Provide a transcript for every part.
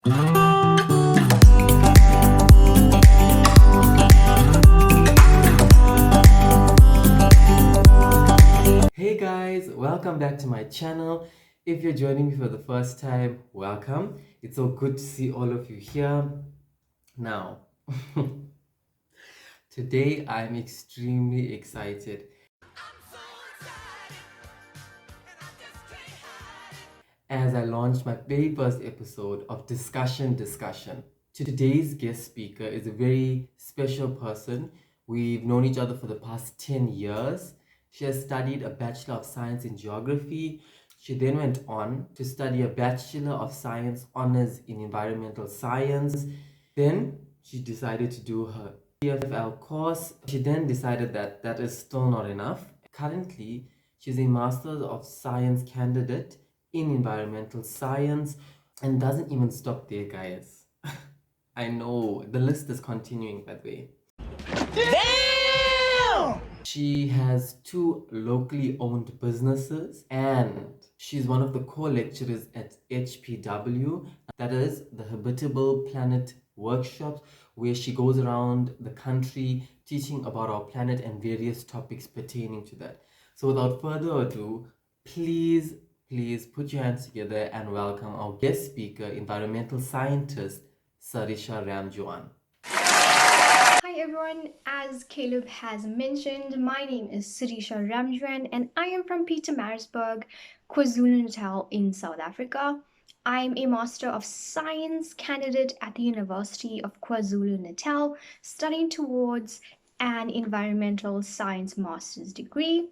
Hey guys, welcome back to my channel. If you're joining me for the first time, welcome. It's so good to see all of you here. Now, today I'm extremely excited as I launched my very first episode of Discussion. Today's guest speaker is a very special person. We've known each other for the past 10 years. She has studied a Bachelor of Science in Geography. She then went on to study a Bachelor of Science Honors in Environmental Science. Then she decided to do her TFL course. She then decided that that is still not enough. Currently, she's a Master of Science candidate in Environmental Science and doesn't even stop there, guys. I know, the list is continuing, by the way. Damn! She has 2 locally owned businesses and she's one of the core lecturers at HPW, that is the Habitable Planet workshops, where she goes around the country teaching about our planet and various topics pertaining to that. So without further ado, please put your hands together and welcome our guest speaker, environmental scientist Sarisha Ramjeawon. Hi everyone, as Caleb has mentioned, my name is Sarisha Ramjeawon and I am from Pietermaritzburg, KwaZulu-Natal in South Africa. I'm a Master of Science candidate at the University of KwaZulu-Natal, studying towards an environmental science master's degree.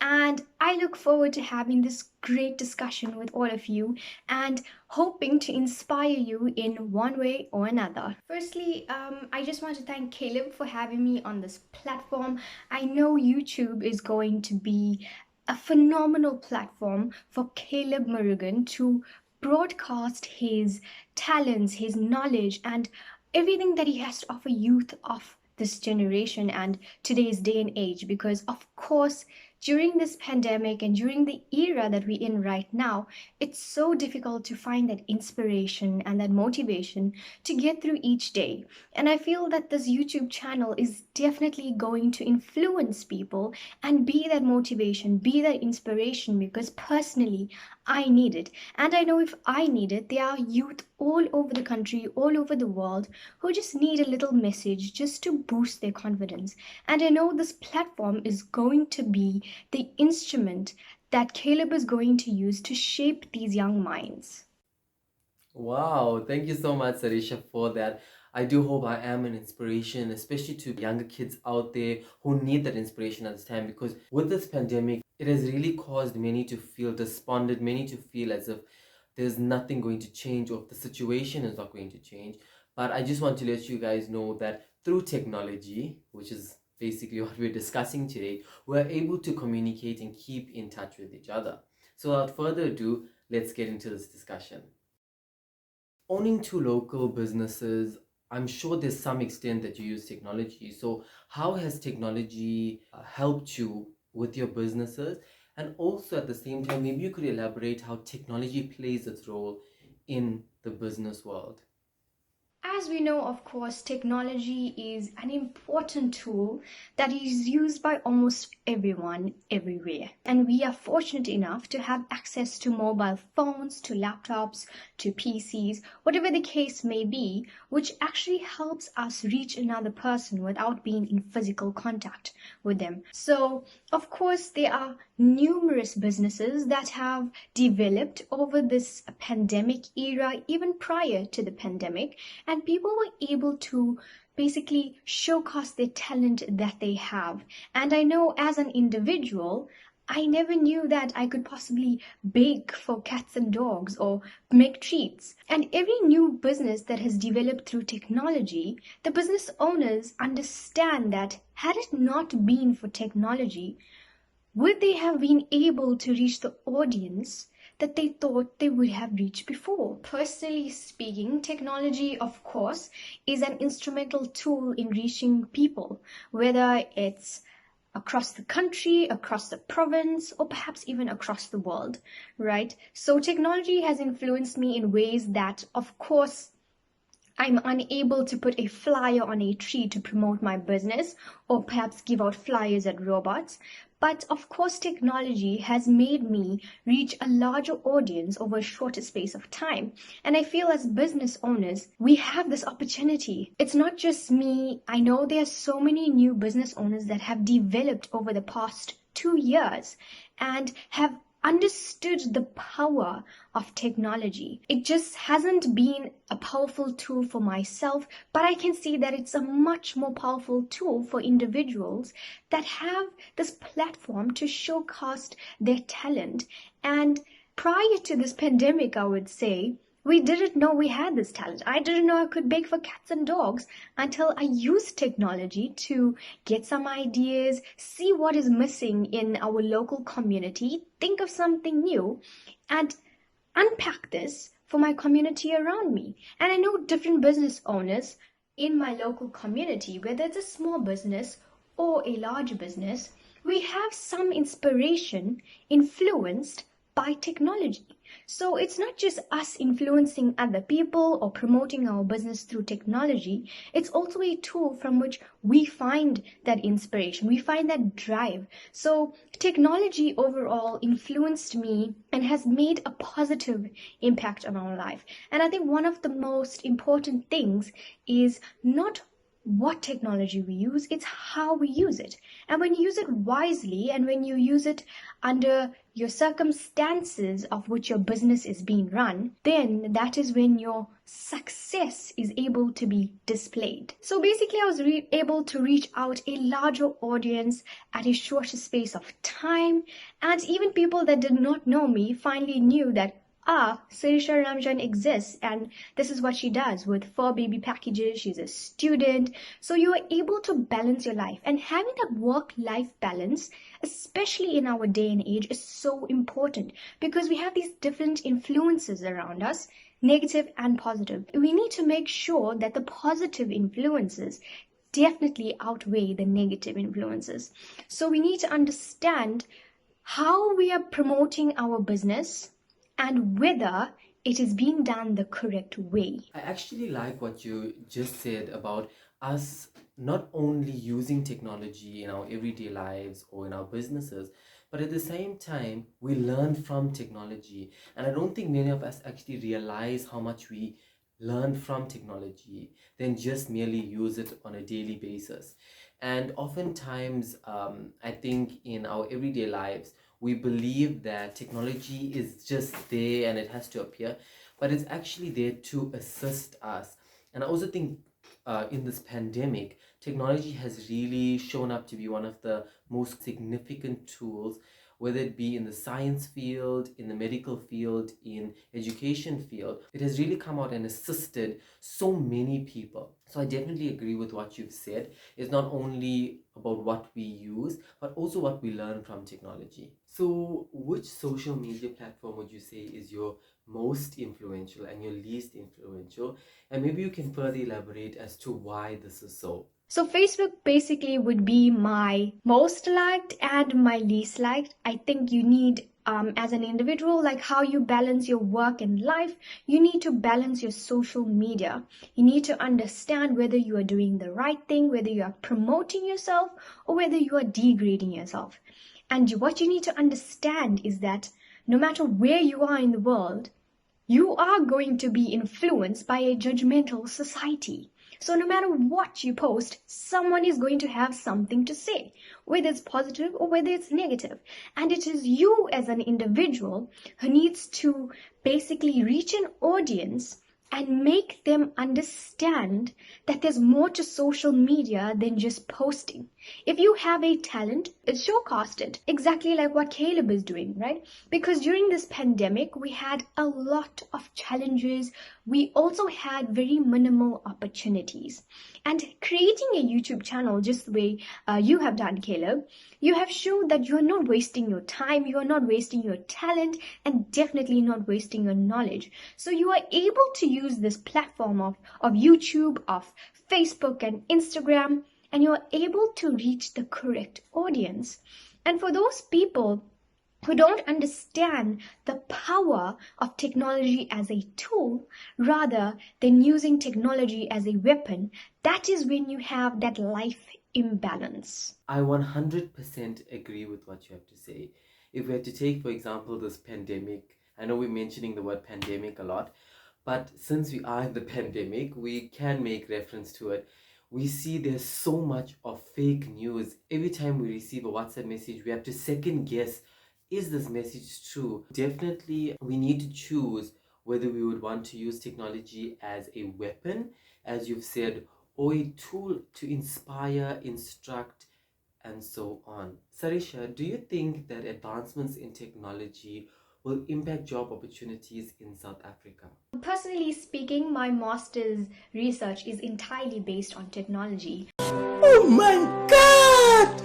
And I look forward to having this great discussion with all of you and hoping to inspire you in one way or another. Firstly, I just want to thank Caleb for having me on this platform. I know YouTube is going to be a phenomenal platform for Caleb Murugan to broadcast his talents, his knowledge, and everything that he has to offer youth of this generation and today's day and age, because of course during this pandemic and during the era that we're in right now, it's so difficult to find that inspiration and that motivation to get through each day. And I feel that this YouTube channel is definitely going to influence people and be that motivation, be that inspiration, because personally, I need it. And I know if I need it, there are youth all over the country, all over the world, who just need a little message just to boost their confidence. And I know this platform is going to be the instrument that Caleb is going to use to shape these young minds. Wow, thank you so much, Sarisha, for that. I do hope I am an inspiration, especially to younger kids out there who need that inspiration at this time, because with this pandemic, it has really caused many to feel despondent, many to feel as if there's nothing going to change or if the situation is not going to change. But I just want to let you guys know that through technology, which is basically what we're discussing today, we're able to communicate and keep in touch with each other. So without further ado, let's get into this discussion. Owning 2 local businesses, I'm sure there's some extent that you use technology. So how has technology helped you with your businesses? And also at the same time, maybe you could elaborate how technology plays its role in the business world. As we know, of course, technology is an important tool that is used by almost everyone everywhere. And we are fortunate enough to have access to mobile phones, to laptops, to PCs, whatever the case may be, which actually helps us reach another person without being in physical contact with them. So, of course, there are numerous businesses that have developed over this pandemic era, even prior to the pandemic, and people were able to basically showcase their talent that they have. And I know as an individual, I never knew that I could possibly bake for cats and dogs or make treats. And every new business that has developed through technology, the business owners understand that had it not been for technology, would they have been able to reach the audience that they thought they would have reached before? Personally speaking, technology, of course, is an instrumental tool in reaching people, whether it's across the country, across the province, or perhaps even across the world, right? So technology has influenced me in ways that, of course, I'm unable to put a flyer on a tree to promote my business or perhaps give out flyers at robots. But of course, technology has made me reach a larger audience over a shorter space of time. And I feel as business owners, we have this opportunity. It's not just me. I know there are so many new business owners that have developed over the past 2 years and have understood the power of technology. It just hasn't been a powerful tool for myself, but I can see that it's a much more powerful tool for individuals that have this platform to showcase their talent. And prior to this pandemic, I would say, we didn't know we had this talent. I didn't know I could bake for cats and dogs until I used technology to get some ideas, see what is missing in our local community, think of something new, and unpack this for my community around me. And I know different business owners in my local community, whether it's a small business or a large business, we have some inspiration influenced by technology. So it's not just us influencing other people or promoting our business through technology. It's also a tool from which we find that inspiration, we find that drive. So technology overall influenced me and has made a positive impact on our life. And I think one of the most important things is not what technology we use, it's how we use it. And when you use it wisely and when you use it under your circumstances of which your business is being run, then that is when your success is able to be displayed. So basically, I was able to reach out a larger audience at a shorter space of time, and even people that did not know me finally knew that Sarisha Ramjeawon exists and this is what she does with 4 baby packages. She's a student. So you are able to balance your life, and having that work-life balance, especially in our day and age, is so important because we have these different influences around us, negative and positive. We need to make sure that the positive influences definitely outweigh the negative influences. So we need to understand how we are promoting our business and whether it is being done the correct way. I actually like what you just said about us not only using technology in our everyday lives or in our businesses, but at the same time, we learn from technology. And I don't think many of us actually realize how much we learn from technology than just merely use it on a daily basis. And oftentimes, I think in our everyday lives, we believe that technology is just there and it has to appear, but it's actually there to assist us. And I also think in this pandemic, technology has really shown up to be one of the most significant tools, whether it be in the science field, in the medical field, in education field. It has really come out and assisted so many people. So I definitely agree with what you've said. It's not only about what we use, but also what we learn from technology. So which social media platform would you say is your most influential and your least influential? And maybe you can further elaborate as to why this is so. So Facebook basically would be my most liked and my least liked. I think you need, as an individual, like how you balance your work and life, you need to balance your social media. You need to understand whether you are doing the right thing, whether you are promoting yourself or whether you are degrading yourself. And what you need to understand is that no matter where you are in the world, you are going to be influenced by a judgmental society. So no matter what you post, someone is going to have something to say, whether it's positive or whether it's negative. And it is you as an individual who needs to basically reach an audience and make them understand that there's more to social media than just posting. If you have a talent, it's showcased, exactly like what Caleb is doing, right? Because during this pandemic, we had a lot of challenges. We also had very minimal opportunities. And creating a YouTube channel just the way you have done, Caleb, you have shown that you are not wasting your time, you are not wasting your talent, and definitely not wasting your knowledge. So you are able to use this platform of YouTube, of Facebook and Instagram, and you're able to reach the correct audience. And for those people who don't understand the power of technology as a tool rather than using technology as a weapon, that is when you have that life imbalance. I 100% agree with what you have to say. If we had to take, for example, this pandemic, I know we're mentioning the word pandemic a lot, but since we are in the pandemic, we can make reference to it. We see there's so much of fake news. Every time we receive a WhatsApp message, we have to second guess, is this message true? Definitely, we need to choose whether we would want to use technology as a weapon, as you've said, or a tool to inspire, instruct, and so on. Sarisha, do you think that advancements in technology will impact job opportunities in South Africa? Personally speaking, my master's research is entirely based on technology. Oh my God!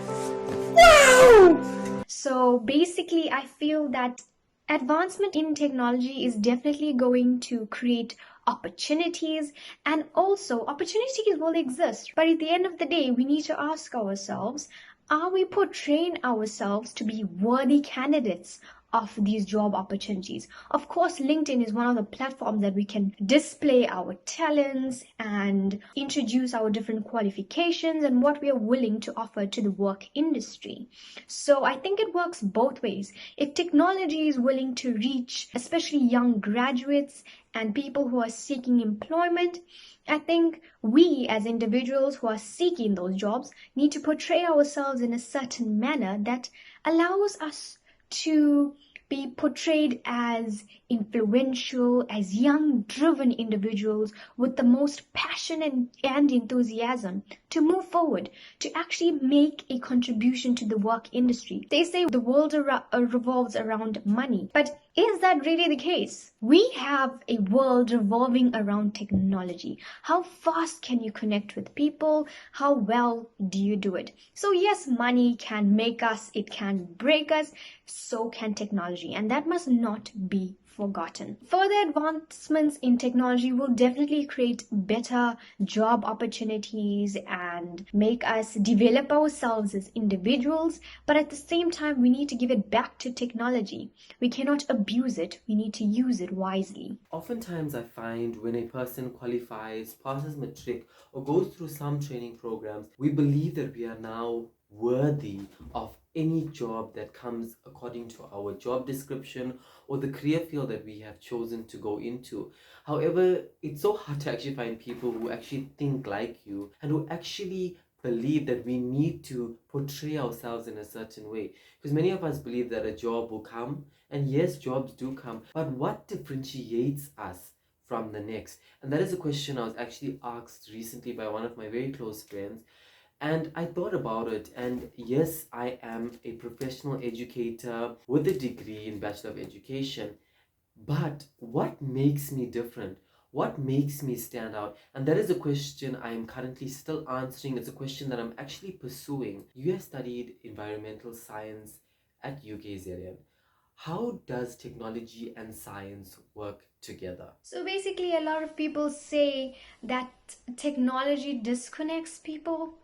Wow! So basically, I feel that advancement in technology is definitely going to create opportunities, and also opportunities will exist. But at the end of the day, we need to ask ourselves, are we portraying ourselves to be worthy candidates of these job opportunities? Of course, LinkedIn is one of the platforms that we can display our talents and introduce our different qualifications and what we are willing to offer to the work industry. So I think it works both ways. If technology is willing to reach especially young graduates and people who are seeking employment, I think we as individuals who are seeking those jobs need to portray ourselves in a certain manner that allows us to be portrayed as influential, as young, driven individuals with the most passion and enthusiasm to move forward, to actually make a contribution to the work industry. They say the world revolves around money, but is that really the case? We have a world revolving around technology. How fast can you connect with people? How well do you do it? So yes, money can make us, it can break us, so can technology, and that must not be forgotten. Further advancements in technology will definitely create better job opportunities and make us develop ourselves as individuals, but at the same time, we need to give it back to technology. We cannot abuse it, we need to use it wisely. Oftentimes, I find when a person qualifies, passes matric, or goes through some training programs, we believe that we are now worthy of any job that comes according to our job description or the career field that we have chosen to go into. However, it's so hard to actually find people who actually think like you and who actually believe that we need to portray ourselves in a certain way. Because many of us believe that a job will come, and yes, jobs do come, but what differentiates us from the next? And that is a question I was actually asked recently by one of my very close friends. And I thought about it, and yes, I am a professional educator with a degree in Bachelor of Education. But what makes me different? What makes me stand out? And that is a question I am currently still answering. It's a question that I'm actually pursuing. You have studied environmental science at UKZN. How does technology and science work together? So basically, a lot of people say that technology disconnects people.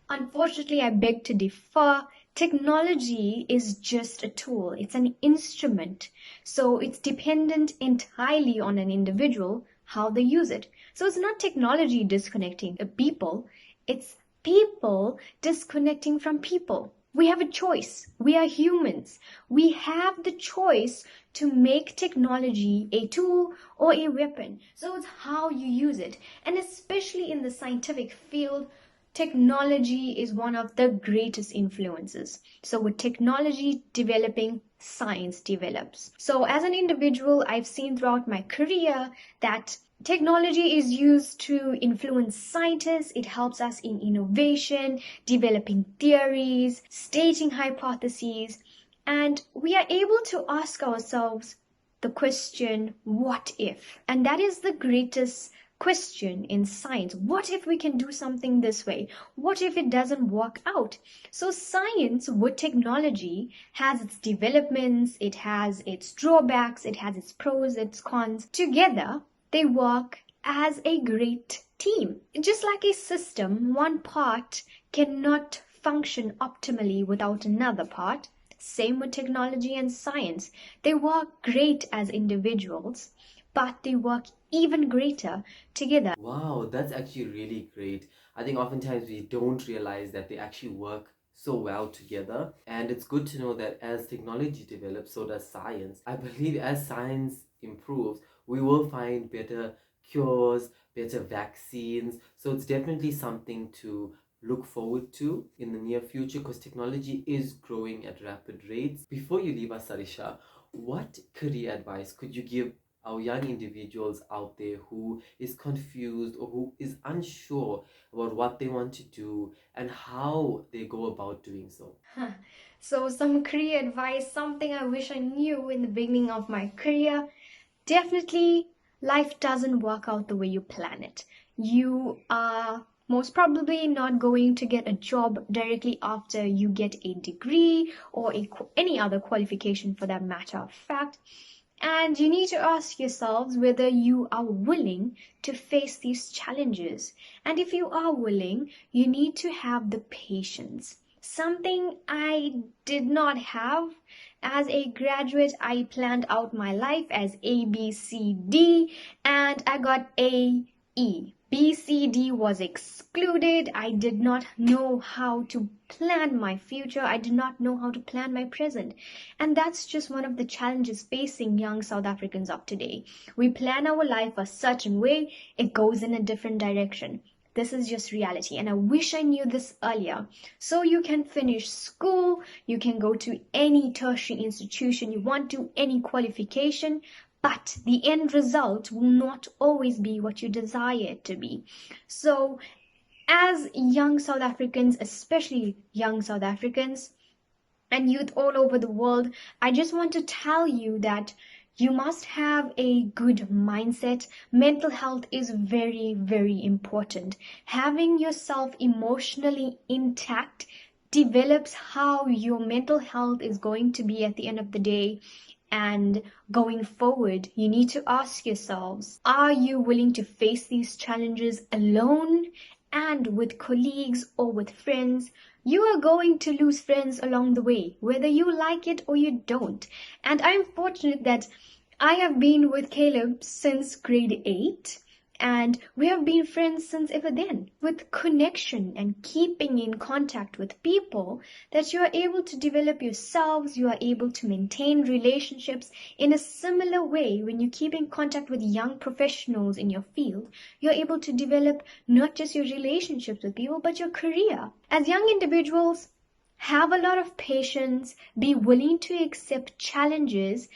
Unfortunately, I beg to differ. Technology is just a tool, it's an instrument. So it's dependent entirely on an individual how they use it. So it's not technology disconnecting people, it's people disconnecting from people. We have a choice. We are humans. We have the choice to make technology a tool or a weapon. So it's how you use it. And especially in the scientific field, technology is one of the greatest influences. So with technology developing, science develops. So as an individual, I've seen throughout my career that technology is used to influence scientists. It helps us in innovation, developing theories, stating hypotheses, and we are able to ask ourselves the question, what if? And that is the greatest question in science. What if we can do something this way? What if it doesn't work out? So science with technology has its developments, it has its drawbacks, it has its pros, its cons. Together, they work as a great team. Just like a system, one part cannot function optimally without another part. Same with technology and science. They work great as individuals, but they work even greater together. Wow, that's actually really great. I think oftentimes we don't realize that they actually work so well together. And it's good to know that as technology develops, so does science. I believe as science improves, we will find better cures, better vaccines. So it's definitely something to look forward to in the near future because technology is growing at rapid rates. Before you leave us, Sarisha, what career advice could you give our young individuals out there who is confused or who is unsure about what they want to do and how they go about doing so? So, some career advice, something I wish I knew in the beginning of my career. Definitely, life doesn't work out the way you plan it. You are most probably not going to get a job directly after you get a degree or any other qualification for that matter of fact. And you need to ask yourselves whether you are willing to face these challenges. And if you are willing, you need to have the patience. Something I did not have as a graduate. I planned out my life as A, B, C, D, and I got A, E. B, C, D was excluded. I did not know how to plan my future. I did not know how to plan my present. And that's just one of the challenges facing young South Africans of today. We plan our life a certain way, it goes in a different direction. This is just reality. And I wish I knew this earlier. So you can finish school, you can go to any tertiary institution you want to, any qualification, but the end result will not always be what you desire it to be. So as young South Africans, especially young South Africans and youth all over the world, I just want to tell you that you must have a good mindset. Mental health is very, very important. Having yourself emotionally intact develops how your mental health is going to be at the end of the day. And going forward, you need to ask yourselves, are you willing to face these challenges alone and with colleagues or with friends? You are going to lose friends along the way, whether you like it or you don't. And I'm fortunate that I have been with Caleb since grade 8. And we have been friends since ever then. With connection and keeping in contact with people, that you are able to develop yourselves, you are able to maintain relationships in a similar way. When you keep in contact with young professionals in your field, you're able to develop not just your relationships with people, but your career. As young individuals, have a lot of patience, be willing to accept challenges,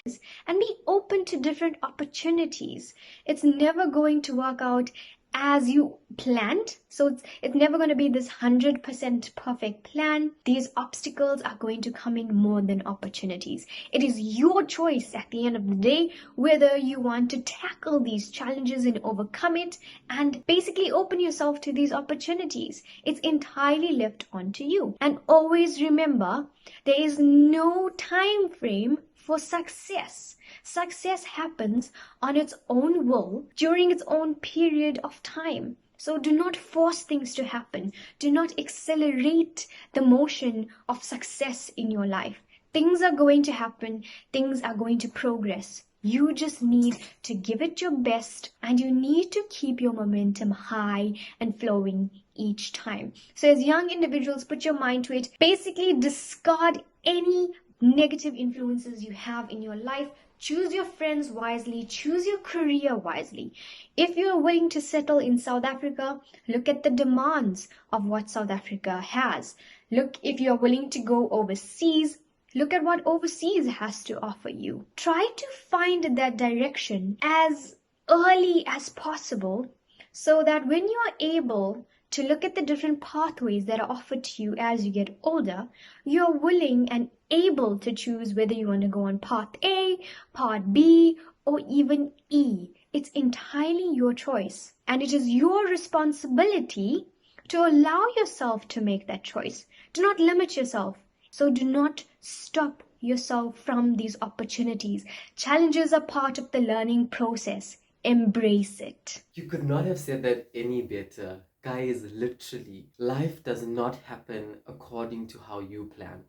and be open to different opportunities. It's never going to work out as you planned. So it's never going to be this 100% perfect plan. These obstacles are going to come in more than opportunities. It is your choice at the end of the day whether you want to tackle these challenges and overcome it and basically open yourself to these opportunities. It's entirely left onto you. And always remember, there is no time frame for success. Success happens on its own will during its own period of time. So do not force things to happen. Do not accelerate the motion of success in your life. Things are going to happen. Things are going to progress. You just need to give it your best and you need to keep your momentum high and flowing each time. So as young individuals, put your mind to it. Basically discard any negative influences you have in your life. Choose your friends wisely. Choose your career wisely. If you are willing to settle in South Africa, look at the demands of what South Africa has. Look, if you are willing to go overseas, look at what overseas has to offer you. Try to find that direction as early as possible so that when you are able to look at the different pathways that are offered to you as you get older, you're willing and able to choose whether you want to go on path A, path B, or even E. It's entirely your choice. And it is your responsibility to allow yourself to make that choice. Do not limit yourself. So do not stop yourself from these opportunities. Challenges are part of the learning process. embrace it. You could not have said that any better. Guys, literally, life does not happen according to how you plan.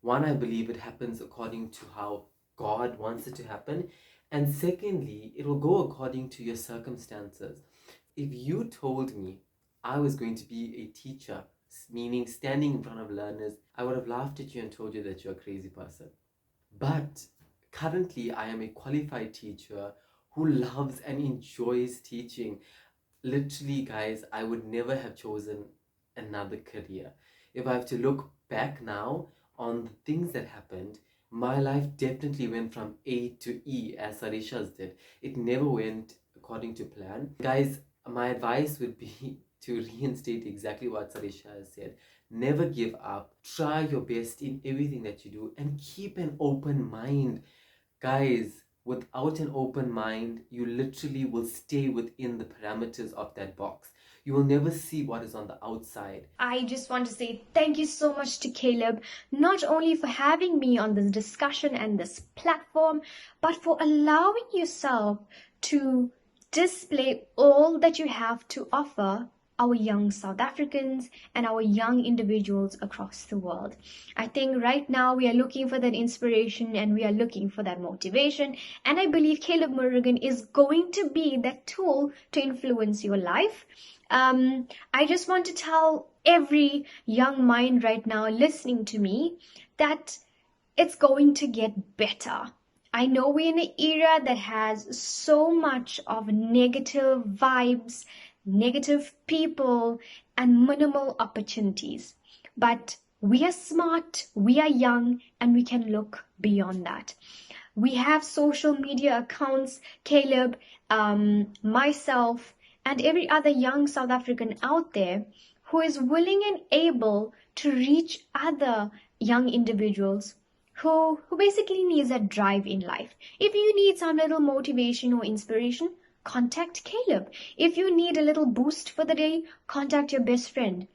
One, I believe it happens according to how God wants it to happen. And secondly, it will go according to your circumstances. If you told me I was going to be a teacher, meaning standing in front of learners, I would have laughed at you and told you that you're a crazy person. But currently, I am a qualified teacher who loves and enjoys teaching. Literally, guys, I would never have chosen another career. If I have to look back now on the things that happened, my life definitely went from A to E as Sarisha's did. It never went according to plan. Guys, my advice would be to reinstate exactly what Sarisha has said. Never give up. Try your best in everything that you do and keep an open mind. Guys, without an open mind, you literally will stay within the parameters of that box. You will never see what is on the outside. I just want to say thank you so much to Caleb, not only for having me on this discussion and this platform, but for allowing yourself to display all that you have to offer our young South Africans and our young individuals across the world. I think right now we are looking for that inspiration and we are looking for that motivation. And I believe Caleb Morrigan is going to be that tool to influence your life. I just want to tell every young mind right now listening to me that it's going to get better. I know we're in an era that has so much of negative vibes, negative people, and minimal opportunities. But we are smart, we are young, and we can look beyond that. We have social media accounts, Caleb, myself, and every other young South African out there who is willing and able to reach other young individuals who basically needs a drive in life. If you need some little motivation or inspiration, contact Caleb. If you need a little boost for the day, contact your best friend.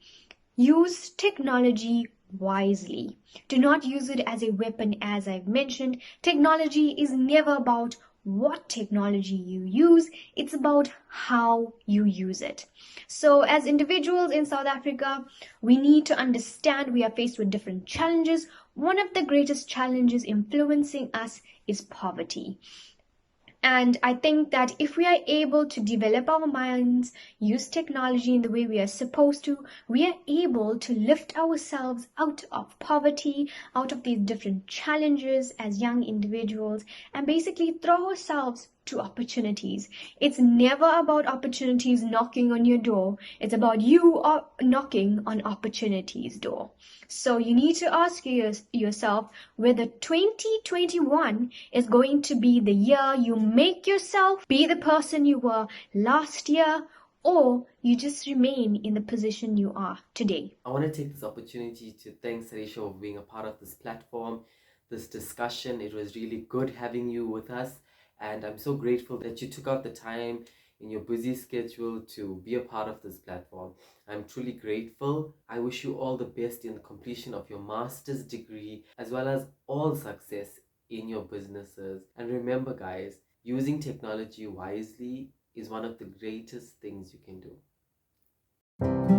Use technology wisely. Do not use it as a weapon, as I've mentioned. Technology is never about what technology you use, it's about how you use it. So, as individuals in South Africa, we need to understand we are faced with different challenges. One of the greatest challenges influencing us is poverty. And I think that if we are able to develop our minds, use technology in the way we are supposed to, we are able to lift ourselves out of poverty, out of these different challenges as young individuals, and basically throw ourselves to opportunities. It's never about opportunities knocking on your door. It's about you knocking on opportunities' door. So you need to ask yourself whether 2021 is going to be the year you make yourself be the person you were last year, or you just remain in the position you are today. I want to take this opportunity to thank Sarisha for being a part of this platform, this discussion. It was really good having you with us, and I'm so grateful that you took out the time in your busy schedule to be a part of this platform. I'm truly grateful. I wish you all the best in the completion of your master's degree, as well as all success in your businesses. And remember, guys, using technology wisely is one of the greatest things you can do.